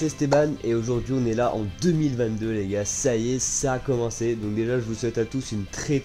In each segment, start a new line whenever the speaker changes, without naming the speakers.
c'est Esteban et aujourd'hui on est là en 2022 les gars, ça y est, ça a commencé. Donc déjà je vous souhaite à tous une très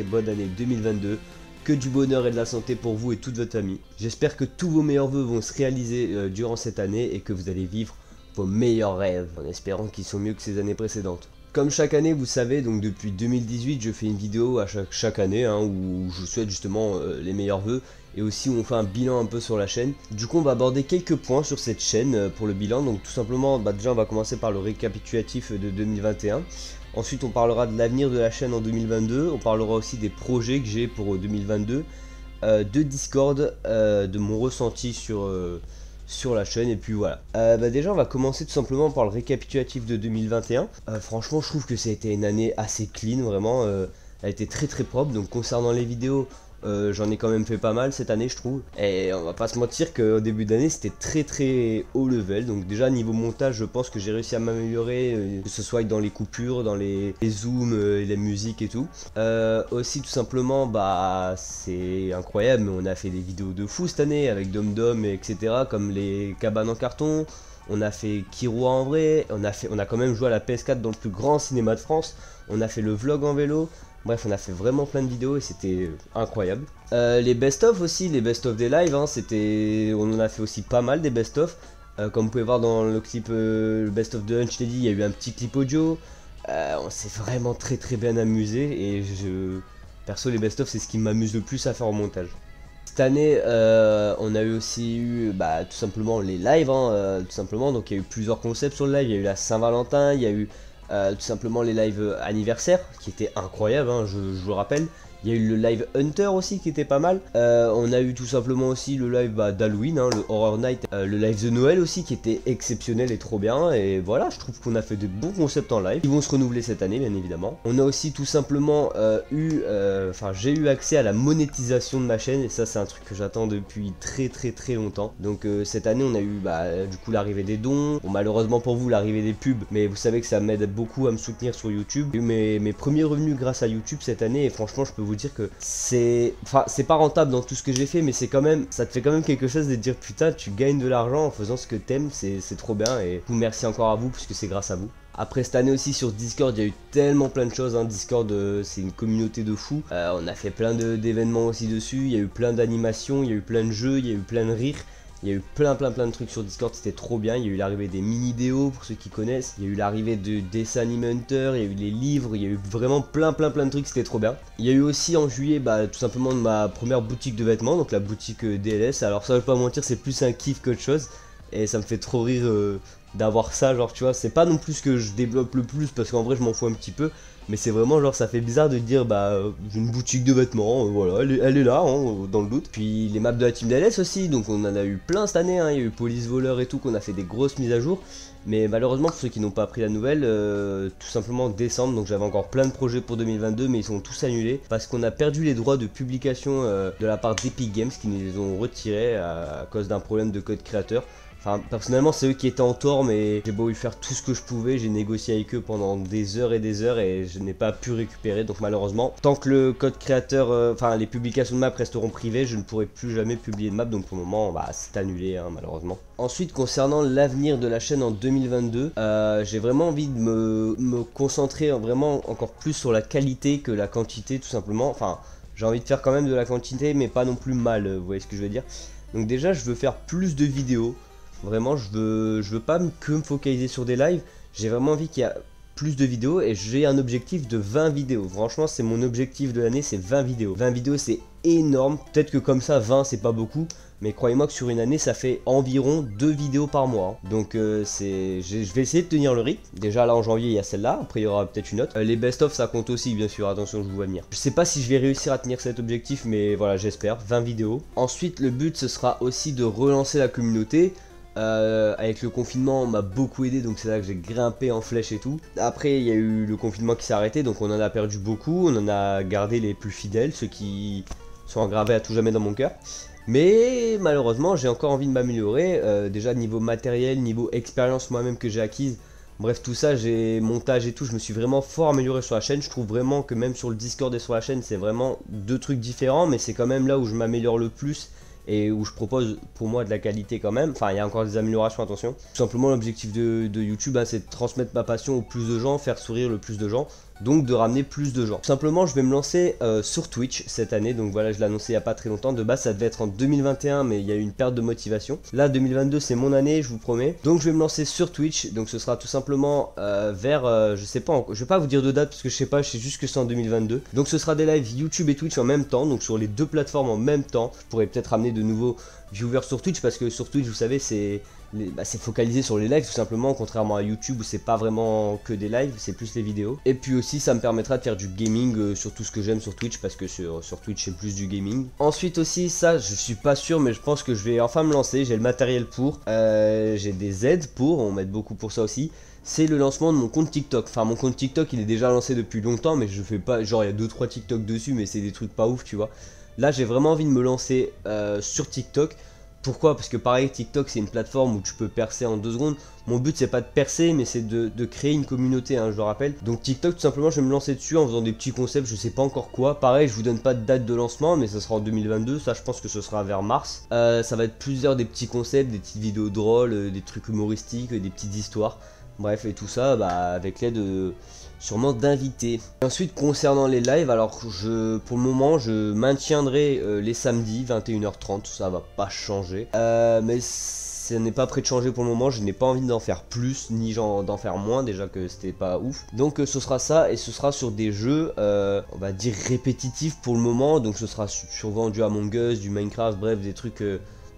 bonne année 2022. Que du bonheur et de la santé pour vous et toute votre famille. J'espère que tous vos meilleurs vœux vont se réaliser durant cette année et que vous allez vivre vos meilleurs rêves en espérant qu'ils sont mieux que ces années précédentes. Comme chaque année, vous savez, donc depuis 2018, je fais une vidéo à chaque année où je souhaite justement les meilleurs vœux et aussi où on fait un bilan un peu sur la chaîne. Du coup, on va aborder quelques points sur cette chaîne pour le bilan. Donc tout simplement, déjà on va commencer par le récapitulatif de 2021. Ensuite, on parlera de l'avenir de la chaîne en 2022. On parlera aussi des projets que j'ai pour 2022, de Discord, de mon ressenti sur la chaîne et puis voilà. Déjà on va commencer tout simplement par le récapitulatif de 2021. Franchement je trouve que ça a été une année assez clean vraiment, elle a été très propre. Donc concernant les vidéos, j'en ai quand même fait pas mal cette année je trouve. Et on va pas se mentir qu'au début d'année c'était très haut level. Donc déjà niveau montage je pense que j'ai réussi à m'améliorer, que ce soit dans les coupures, dans les zooms, les musiques et tout. Aussi tout simplement c'est incroyable mais on a fait des vidéos de fou cette année avec DomDom et etc. comme les cabanes en carton. On a fait Kiroa en vrai, on a quand même joué à la PS4 dans le plus grand cinéma de France. On a fait le vlog en vélo. Bref, on a fait vraiment plein de vidéos et c'était incroyable. Les best-of aussi, les best-of des lives, hein, on en a fait aussi pas mal des best-of. Comme vous pouvez voir dans le clip best-of de Hunch Teddy, il y a eu un petit clip audio. On s'est vraiment très bien amusé et perso les best-of c'est ce qui m'amuse le plus à faire au montage. Cette année, on a eu aussi tout simplement les lives, hein, tout simplement. Donc il y a eu plusieurs concepts sur le live, il y a eu la Saint-Valentin, il y a eu tout simplement les lives anniversaires qui étaient incroyables, hein, je vous le rappelle. Il y a eu le live Hunter aussi qui était pas mal. On a eu tout simplement aussi le live d'Halloween, hein, le Horror Night, le live de Noël aussi qui était exceptionnel et trop bien. Et voilà, je trouve qu'on a fait de bons concepts en live. Ils vont se renouveler cette année bien évidemment. On a aussi tout simplement j'ai eu accès à la monétisation de ma chaîne et ça c'est un truc que j'attends depuis très longtemps. Donc cette année on a eu du coup l'arrivée des dons. Bon, malheureusement pour vous l'arrivée des pubs, mais vous savez que ça m'aide beaucoup à me soutenir sur YouTube. J'ai eu mes premiers revenus grâce à YouTube cette année et franchement je peux vous dire que c'est pas rentable dans tout ce que j'ai fait, mais c'est quand même, ça te fait quand même quelque chose de te dire putain tu gagnes de l'argent en faisant ce que t'aimes, c'est trop bien et merci encore à vous puisque c'est grâce à vous. Après cette année aussi sur Discord il y a eu tellement plein de choses, hein. Discord c'est une communauté de fous, on a fait plein d'événements aussi dessus, il y a eu plein d'animations, il y a eu plein de jeux, il y a eu plein de rires. Il y a eu plein de trucs sur Discord, c'était trop bien. Il y a eu l'arrivée des mini-déos pour ceux qui connaissent. Il y a eu l'arrivée de Dessin Anime Hunter, il y a eu les livres, il y a eu vraiment plein de trucs, c'était trop bien. Il y a eu aussi en juillet tout simplement ma première boutique de vêtements, donc la boutique DLS. Alors ça je vais pas mentir, c'est plus un kiff qu'autre chose. Et ça me fait trop rire d'avoir ça, genre tu vois, c'est pas non plus ce que je développe le plus parce qu'en vrai je m'en fous un petit peu. Mais c'est vraiment genre ça fait bizarre de dire j'ai une boutique de vêtements, voilà, elle est là, hein, dans le doute. Puis les maps de la team DLS aussi, donc on en a eu plein cette année, hein, il y a eu Police Voleur et tout, qu'on a fait des grosses mises à jour. Mais malheureusement pour ceux qui n'ont pas appris la nouvelle, tout simplement décembre, donc j'avais encore plein de projets pour 2022 mais ils sont tous annulés. Parce qu'on a perdu les droits de publication de la part d'Epic Games qui nous les ont retirés à cause d'un problème de code créateur. Enfin, personnellement c'est eux qui étaient en tort mais j'ai beau y faire tout ce que je pouvais, j'ai négocié avec eux pendant des heures et je n'ai pas pu récupérer. Donc malheureusement, tant que le code créateur, les publications de map resteront privées, je ne pourrai plus jamais publier de map. Donc pour le moment c'est annulé, hein, malheureusement. Ensuite concernant l'avenir de la chaîne en 2022, j'ai vraiment envie de me concentrer vraiment encore plus sur la qualité que la quantité tout simplement. Enfin j'ai envie de faire quand même de la quantité mais pas non plus mal, vous voyez ce que je veux dire. Donc déjà je veux faire plus de vidéos. Vraiment je veux pas que me focaliser sur des lives, j'ai vraiment envie qu'il y ait plus de vidéos et j'ai un objectif de 20 vidéos. Franchement c'est mon objectif de l'année, c'est 20 vidéos. 20 vidéos c'est énorme, peut-être que comme ça 20 c'est pas beaucoup, mais croyez-moi que sur une année ça fait environ 2 vidéos par mois, hein. Donc je vais essayer de tenir le rythme. Déjà là en janvier il y a celle-là, après il y aura peut-être une autre. Les best-of ça compte aussi bien sûr, attention je vous vois venir. Je sais pas si je vais réussir à tenir cet objectif mais voilà j'espère, 20 vidéos. Ensuite le but ce sera aussi de relancer la communauté. Avec le confinement on m'a beaucoup aidé, donc c'est là que j'ai grimpé en flèche et tout. Après il y a eu le confinement qui s'est arrêté, donc on en a perdu beaucoup, on en a gardé les plus fidèles, ceux qui sont engravés à tout jamais dans mon cœur. Mais malheureusement j'ai encore envie de m'améliorer, déjà niveau matériel, niveau expérience moi-même que j'ai acquise. Bref tout ça, j'ai montage et tout, je me suis vraiment fort amélioré sur la chaîne. Je trouve vraiment que même sur le Discord et sur la chaîne c'est vraiment deux trucs différents, mais c'est quand même là où je m'améliore le plus et où je propose pour moi de la qualité quand même. Enfin, il y a encore des améliorations, attention. Tout simplement, l'objectif de YouTube, hein, c'est de transmettre ma passion au plus de gens, faire sourire le plus de gens, donc de ramener plus de gens. Tout simplement, je vais me lancer sur Twitch cette année, donc voilà, je l'ai annoncé il n'y a pas très longtemps. De base, ça devait être en 2021, mais il y a eu une perte de motivation. Là, 2022, c'est mon année, je vous promets. Donc, je vais me lancer sur Twitch, donc ce sera tout simplement vers, je sais pas, je vais pas vous dire de date parce que je sais pas, je sais juste que c'est en 2022. Donc, ce sera des lives YouTube et Twitch en même temps, donc sur les deux plateformes en même temps. Je pourrais peut-être ramener de nouveaux viewers sur Twitch parce que sur Twitch, vous savez, c'est focalisé sur les lives tout simplement, contrairement à YouTube où c'est pas vraiment que des lives, c'est plus les vidéos. Et puis aussi ça me permettra de faire du gaming sur tout ce que j'aime sur Twitch, parce que sur Twitch c'est plus du gaming. Ensuite aussi, ça je suis pas sûr, mais je pense que je vais enfin me lancer, j'ai le matériel pour, j'ai des aides pour, on m'aide beaucoup pour ça aussi. C'est le lancement de mon compte TikTok. Enfin, mon compte TikTok il est déjà lancé depuis longtemps, mais je fais pas, genre il y a 2-3 TikTok dessus, mais c'est des trucs pas ouf, tu vois. Là j'ai vraiment envie de me lancer sur TikTok. Pourquoi? Parce que pareil, TikTok c'est une plateforme où tu peux percer en 2 secondes. Mon but c'est pas de percer, mais c'est de créer une communauté, hein, je le rappelle. Donc TikTok, tout simplement, je vais me lancer dessus en faisant des petits concepts, je sais pas encore quoi. Pareil, je vous donne pas de date de lancement, mais ça sera en 2022, ça je pense que ce sera vers mars. Ça va être plusieurs des petits concepts, des petites vidéos drôles, des trucs humoristiques, des petites histoires. Bref, et tout ça avec l'aide sûrement d'invités. Ensuite, concernant les lives, alors pour le moment je maintiendrai les samedis 21h30, ça va pas changer, mais ça n'est pas prêt de changer pour le moment. Je n'ai pas envie d'en faire plus ni d'en faire moins, déjà que c'était pas ouf. Donc ce sera ça, et ce sera sur des jeux on va dire répétitifs pour le moment. Donc ce sera souvent du Among Us, du Minecraft, bref des trucs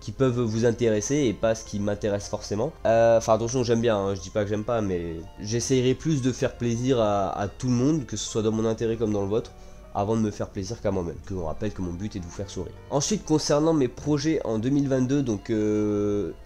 qui peuvent vous intéresser et pas ce qui m'intéresse forcément. Enfin attention, j'aime bien, hein, je dis pas que j'aime pas, mais j'essayerai plus de faire plaisir à tout le monde, que ce soit dans mon intérêt comme dans le vôtre, avant de me faire plaisir qu'à moi-même. Que on rappelle que mon but est de vous faire sourire. Ensuite, concernant mes projets en 2022, donc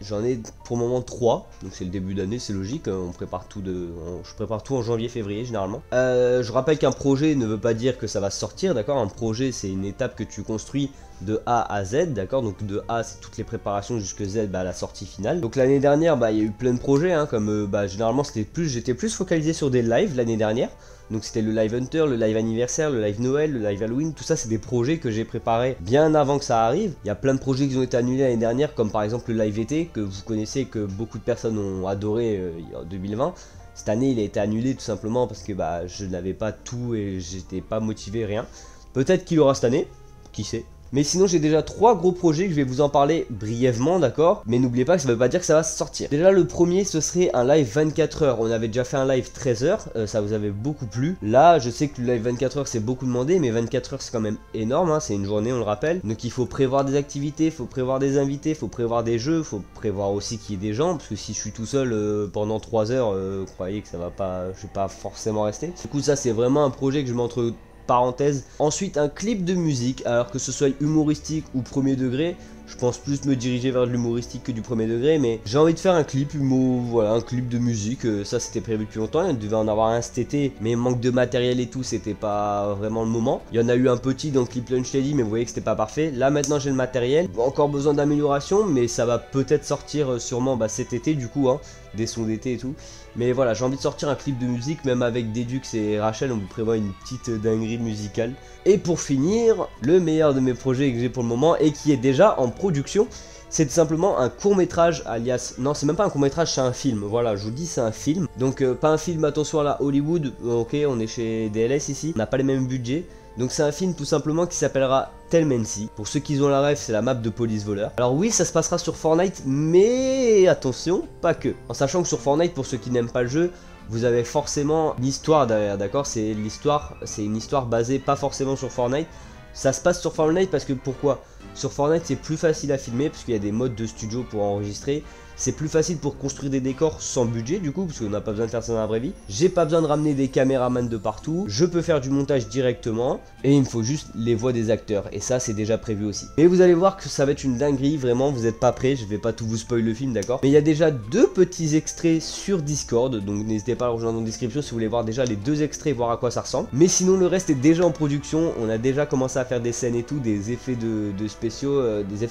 j'en ai pour le moment 3. Donc c'est le début d'année, c'est logique, on prépare tout je prépare tout en janvier-février généralement. Je rappelle qu'un projet ne veut pas dire que ça va sortir, d'accord? Un projet c'est une étape que tu construis de A à Z, d'accord? Donc de A c'est toutes les préparations jusque Z, à la sortie finale. Donc l'année dernière, il y a eu plein de projets, hein, comme généralement j'étais plus focalisé sur des lives l'année dernière. Donc c'était le live Hunter, le live anniversaire, le live Noël, le live Halloween, tout ça c'est des projets que j'ai préparés bien avant que ça arrive. Il y a plein de projets qui ont été annulés l'année dernière, comme par exemple le live été, que vous connaissez, que beaucoup de personnes ont adoré en 2020. Cette année il a été annulé tout simplement parce que je n'avais pas tout et j'étais pas motivé, rien. Peut-être qu'il aura cette année, qui sait. Mais sinon j'ai déjà 3 gros projets que je vais vous en parler brièvement, d'accord? Mais n'oubliez pas que ça veut pas dire que ça va sortir. Déjà le premier, ce serait un live 24 heures. On avait déjà fait un live 13 heures, ça vous avait beaucoup plu. Là je sais que le live 24 heures c'est beaucoup demandé, mais 24 heures c'est quand même énorme, hein, c'est une journée, on le rappelle. Donc il faut prévoir des activités, il faut prévoir des invités, il faut prévoir des jeux, il faut prévoir aussi qu'il y ait des gens, parce que si je suis tout seul pendant 3 heures, croyez que ça va pas, je vais pas forcément rester. Du coup ça c'est vraiment un projet que je mets entre parenthèse. Ensuite un clip de musique, alors que ce soit humoristique ou premier degré, je pense plus me diriger vers de l'humoristique que du premier degré, mais j'ai envie de faire un clip voilà, un clip de musique, ça c'était prévu depuis longtemps, il devait en avoir un cet été, mais manque de matériel et tout, c'était pas vraiment le moment. Il y en a eu un petit dans le clip Lunch Lady, mais vous voyez que c'était pas parfait. Là maintenant j'ai le matériel, encore besoin d'amélioration, mais ça va peut-être sortir sûrement cet été du coup, hein, des sons d'été et tout. Mais voilà, j'ai envie de sortir un clip de musique, même avec Dedux et Rachel, on vous prévoit une petite dinguerie musicale. Et pour finir, le meilleur de mes projets que j'ai pour le moment, et qui est déjà en production, c'est tout simplement un court-métrage, alias... Non, c'est même pas un court-métrage, c'est un film. Voilà, je vous dis, c'est un film. Donc, pas un film, attention à la Hollywood. Ok, on est chez DLS ici. On n'a pas les mêmes budgets. Donc c'est un film tout simplement qui s'appellera Telmency. Pour ceux qui ont la ref, c'est la map de police voleur. Alors oui, ça se passera sur Fortnite, mais attention, pas que. En sachant que sur Fortnite, pour ceux qui n'aiment pas le jeu, vous avez forcément l'histoire derrière, d'accord? C'est une histoire basée pas forcément sur Fortnite. Ça se passe sur Fortnite parce que pourquoi? Sur Fortnite c'est plus facile à filmer parce qu'il y a des modes de studio pour enregistrer. C'est plus facile pour construire des décors sans budget du coup, parce qu'on n'a pas besoin de faire ça dans la vraie vie. J'ai pas besoin de ramener des caméramans de partout. Je peux faire du montage directement. Et il me faut juste les voix des acteurs. Et ça c'est déjà prévu aussi. Et vous allez voir que ça va être une dinguerie, vraiment, vous n'êtes pas prêts. Je vais pas tout vous spoil le film, d'accord? Mais il y a déjà 2 petits extraits sur Discord. Donc n'hésitez pas à le rejoindre en description si vous voulez voir déjà les 2 extraits, voir à quoi ça ressemble. Mais sinon le reste est déjà en production. On a déjà commencé à faire des scènes et tout, des effets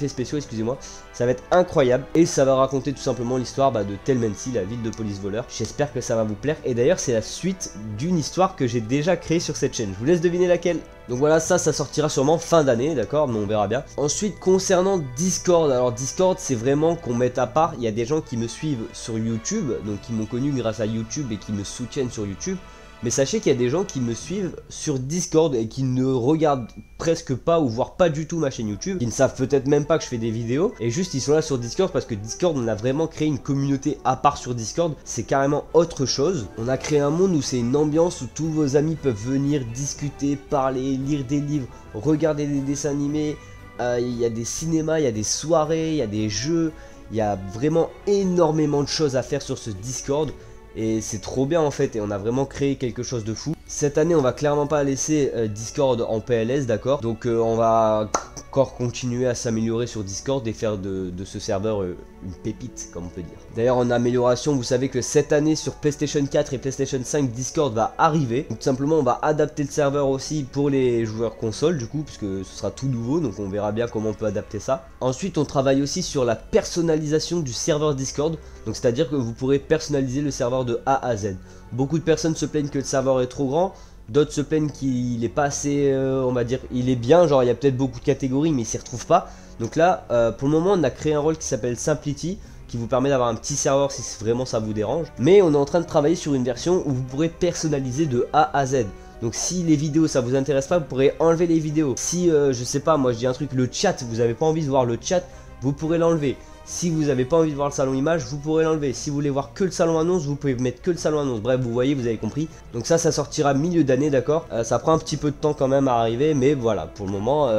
spéciaux, excusez-moi. Ça va être incroyable. Et ça va raconter tout tout simplement l'histoire de Telmency, la ville de police voleur. J'espère que ça va vous plaire. Et d'ailleurs, c'est la suite d'une histoire que j'ai déjà créée sur cette chaîne. Je vous laisse deviner laquelle. Donc voilà, ça sortira sûrement fin d'année, d'accord, mais on verra bien. Ensuite, concernant Discord, alors Discord, c'est vraiment qu'on mette à part. Il y a des gens qui me suivent sur YouTube, donc qui m'ont connu grâce à YouTube et qui me soutiennent sur YouTube. Mais sachez qu'il y a des gens qui me suivent sur Discord et qui ne regardent presque pas ou voire pas du tout ma chaîne YouTube, qui ne savent peut-être même pas que je fais des vidéos, et juste ils sont là sur Discord parce que Discord, on a vraiment créé une communauté à part sur Discord, c'est carrément autre chose. On a créé un monde où c'est une ambiance où tous vos amis peuvent venir discuter, parler, lire des livres, regarder des dessins animés, il y a des cinémas, il y a des soirées, il y a des jeux, il y a vraiment énormément de choses à faire sur ce Discord. Et c'est trop bien en fait, et on a vraiment créé quelque chose de fou. Cette année on va clairement pas laisser Discord en PLS, d'accord. Donc on va encore continuer à s'améliorer sur Discord et faire de ce serveur une pépite, comme on peut dire. D'ailleurs en amélioration, vous savez que cette année sur PlayStation 4 et PlayStation 5, Discord va arriver. Donc tout simplement on va adapter le serveur aussi pour les joueurs console du coup, puisque ce sera tout nouveau, donc on verra bien comment on peut adapter ça. Ensuite on travaille aussi sur la personnalisation du serveur Discord. Donc c'est à dire que vous pourrez personnaliser le serveur de A à Z. Beaucoup de personnes se plaignent que le serveur est trop grand, d'autres se plaignent qu'il est pas assez, on va dire, il est bien, genre il y a peut-être beaucoup de catégories mais il s'y retrouve pas. Donc là, pour le moment on a créé un rôle qui s'appelle Simplity, qui vous permet d'avoir un petit serveur si vraiment ça vous dérange. Mais on est en train de travailler sur une version où vous pourrez personnaliser de A à Z. Donc si les vidéos ça vous intéresse pas, vous pourrez enlever les vidéos. Si, je sais pas, moi je dis un truc, le chat, vous avez pas envie de voir le chat, vous pourrez l'enlever. Si vous n'avez pas envie de voir le salon image, vous pourrez l'enlever. Si vous voulez voir que le salon annonce, vous pouvez mettre que le salon annonce. Bref, vous voyez, vous avez compris. Donc ça sortira milieu d'année, d'accord. Ça prend un petit peu de temps quand même à arriver, mais voilà, pour le moment,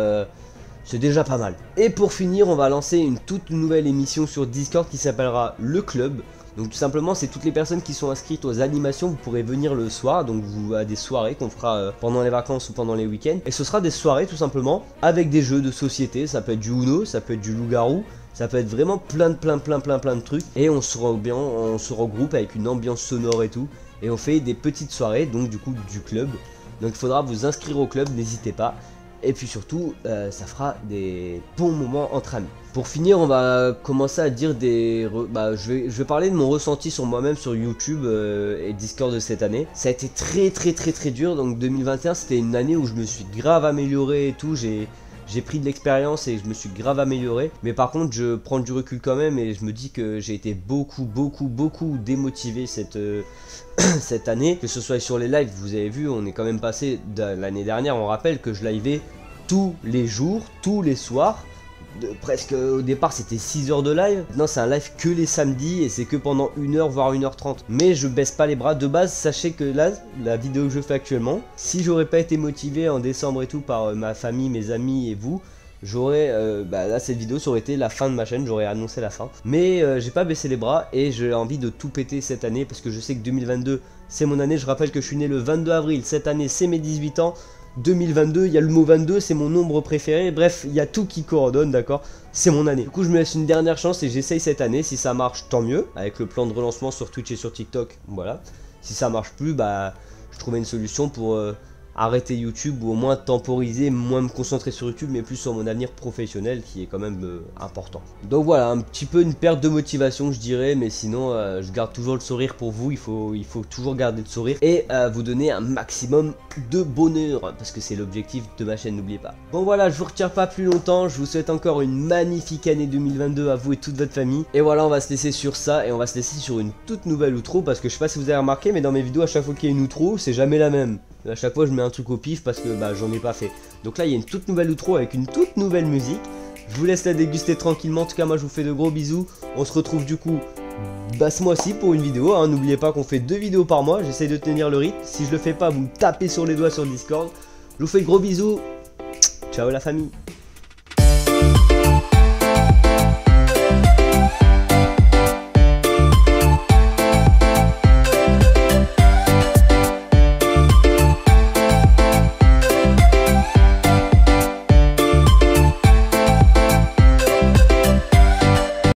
c'est déjà pas mal. Et pour finir, on va lancer une toute nouvelle émission sur Discord qui s'appellera Le Club. Donc tout simplement, c'est toutes les personnes qui sont inscrites aux animations, vous pourrez venir le soir, donc à des soirées qu'on fera pendant les vacances ou pendant les week-ends. Et ce sera des soirées tout simplement avec des jeux de société, ça peut être du Uno, ça peut être du loup-garou. Ça peut être vraiment plein de trucs. Et on se regroupe avec une ambiance sonore et tout. Et on fait des petites soirées, donc du coup du club. Donc il faudra vous inscrire au club, n'hésitez pas. Et puis surtout, ça fera des bons moments entre amis. Pour finir, on va commencer à dire je vais parler de mon ressenti sur moi-même sur YouTube et Discord de cette année. Ça a été très dur. Donc 2021, c'était une année où je me suis grave amélioré et tout. J'ai pris de l'expérience et je me suis grave amélioré. Mais par contre, je prends du recul quand même et je me dis que j'ai été beaucoup démotivé cette année. Que ce soit sur les lives, vous avez vu, on est quand même passé de l'année dernière. On rappelle que je liveais tous les jours, tous les soirs. Presque au départ c'était 6 heures de live. Maintenant c'est un live que les samedis et c'est que pendant 1 heure voire 1h30. Mais je baisse pas les bras de base. Sachez que là, la vidéo que je fais actuellement, si j'aurais pas été motivé en décembre et tout par ma famille, mes amis et vous, j'aurais, là cette vidéo ça aurait été la fin de ma chaîne, j'aurais annoncé la fin. Mais j'ai pas baissé les bras et j'ai envie de tout péter cette année parce que je sais que 2022 c'est mon année. Je rappelle que je suis né le 22 avril, cette année c'est mes 18 ans. 2022, il y a le mot 22, c'est mon nombre préféré. Bref, il y a tout qui coordonne, d'accord. C'est mon année. Du coup, je me laisse une dernière chance et j'essaye cette année. Si ça marche, tant mieux. Avec le plan de relancement sur Twitch et sur TikTok, voilà. Si ça marche plus, je trouvais une solution pour arrêter YouTube ou au moins temporiser, moins me concentrer sur YouTube mais plus sur mon avenir professionnel qui est quand même important. Donc voilà, un petit peu une perte de motivation je dirais, mais sinon je garde toujours le sourire pour vous. Il faut toujours garder le sourire et vous donner un maximum de bonheur parce que c'est l'objectif de ma chaîne, n'oubliez pas. Bon voilà, je vous retiens pas plus longtemps, je vous souhaite encore une magnifique année 2022 à vous et toute votre famille. Et voilà, on va se laisser sur ça et on va se laisser sur une toute nouvelle outro parce que je sais pas si vous avez remarqué mais dans mes vidéos à chaque fois qu'il y a une outro c'est jamais la même. À chaque fois je mets un truc au pif parce que j'en ai pas fait. Donc là il y a une toute nouvelle outro avec une toute nouvelle musique. Je vous laisse la déguster tranquillement. En tout cas moi je vous fais de gros bisous. On se retrouve du coup ce mois-ci pour une vidéo, hein. N'oubliez pas qu'on fait 2 vidéos par mois. J'essaye de tenir le rythme. Si je le fais pas, vous me tapez sur les doigts sur Discord. Je vous fais de gros bisous. Ciao la famille.